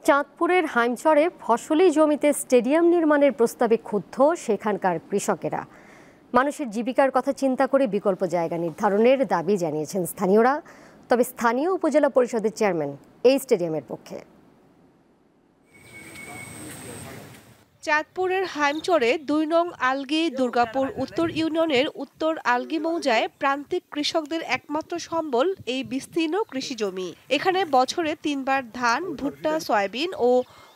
চাঁদপুরের হাইমচরে ফসলি জমিতে স্টেডিয়াম নির্মাণের প্রস্তাবে ক্ষুব্ধ সেখানকার কৃষকেরা। মানুষের জীবিকার কথা চিন্তা করে বিকল্প জায়গা নির্ধারণের দাবি জানিয়েছেন স্থানীয়রা। তবে স্থানীয় উপজেলা পরিষদের চেয়ারম্যান এই স্টেডিয়ামের পক্ষে। চাঁদপুরের হাইমচরে ২ নং আলগি দুর্গাপুর উত্তর ইউনিয়নের উত্তর আলগি মৌজায় প্রান্তিক কৃষকদের একমাত্র সম্বল এই বিস্তীর্ণ কৃষি জমি। এখানে বছরে ৩ বার ধান, ভুট্টা, সয়াবিন ও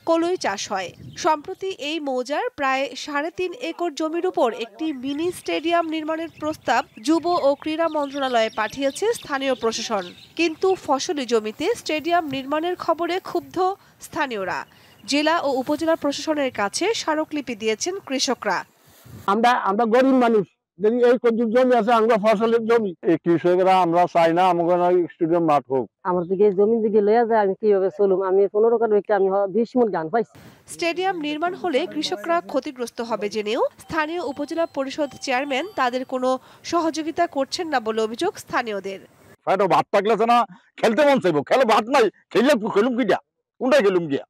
কলই চাষ হয়। সম্প্রতি এই মৌজার প্রায় ৩.৫ একর জমির উপর একটি মিনি স্টেডিয়াম নির্মাণের প্রস্তাব যুব ও ক্রীড়া মন্ত্রণালয়ে পাঠিয়েছে স্থানীয় প্রশাসন। কিন্তু ফসলি জমিতে স্টেডিয়াম নির্মাণের খবরে ক্ষুব্ধ স্থানীয়রা। জেলা ও উপজেলা প্রশাসনের কাছে স্মারকলিপি দিয়েছেন কৃষকরা। আমরা গরিব মানুষ, এই জমি আছে, আমরা ফসলের জমি, এই কৃষকরা আমরা চাই না আমাদের স্টেডিয়াম মাঠ হোক। আমার দিকে জমি দিকে লইয়া যায়, আমি কিভাবে চলুম? আমি 15 টাকা ব্যক্তি, আমি 20 মণ ধান পাইছি। স্টেডিয়াম নির্মাণ হলে কৃষকরা ক্ষতিগ্রস্ত হবে জেনেও স্থানীয় উপজেলা পরিষদ চেয়ারম্যান তাদের কোনো সহযোগিতা করছেন না বলে অভিযোগ স্থানীয়দের। ভাত থাকলে না খেলতে মন চাইবো, খেলো ভাত নাই, খেলুম কিটা, কোনটাই খেলুম গিয়া?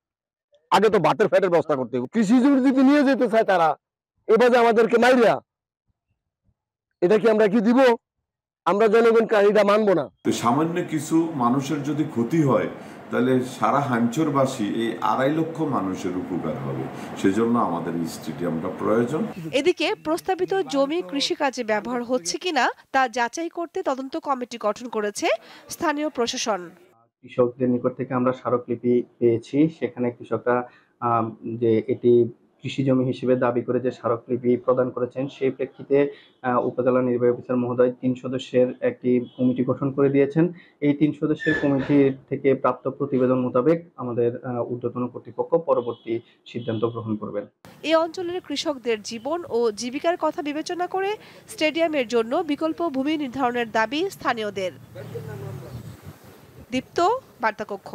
আগে তো ভাতের ফ্যাটের ব্যবস্থা করতে হবে। কৃষি জমি যদি নিয়ে যেতে চায় তারা, এবারে আমাদেরকে মাইরা, এটা কি আমরা কি দিব? আমরা জনগণকে এটা মানবো না। তো সামান্য কিছু মানুষের যদি ক্ষতি হয় তাহলে সারা হাইমচরবাসী এই ২.৫ লক্ষ মানুষের উপকার হবে। সেজন্য আমাদের এই স্টেডিয়ামটা প্রয়োজন। এদিকে প্রস্তাবিত জমি কৃষিকাজে ব্যবহার হচ্ছে কিনা তা যাচাই করতে তদন্ত কমিটি গঠন করেছে স্থানীয় প্রশাসন। কৃষকদের নিকট থেকে আমরা স্মারকলিপি পেয়েছি, সেখানে কৃষকরা যে এটি কৃষি জমি হিসেবে দাবি করে যে স্মারকলিপি প্রদান করেছেন, সেই প্রেক্ষিতে উপজেলা নির্বাহী অফিসার মহোদয় ৩ সদস্যের একটি কমিটি গঠন করে দিয়েছেন। এই ৩ সদস্যের কমিটির থেকে প্রাপ্ত প্রতিবেদন মোতাবেক আমাদের ঊর্ধ্বতন কর্তৃপক্ষ পরবর্তী সিদ্ধান্ত গ্রহণ করবেন। এই অঞ্চলের কৃষকদের জীবন ও জীবিকার কথা বিবেচনা করে স্টেডিয়ামের জন্য বিকল্প ভূমি নির্ধারণের দাবি স্থানীয়দের। দীপ্ত, বার্তা কক্ষ।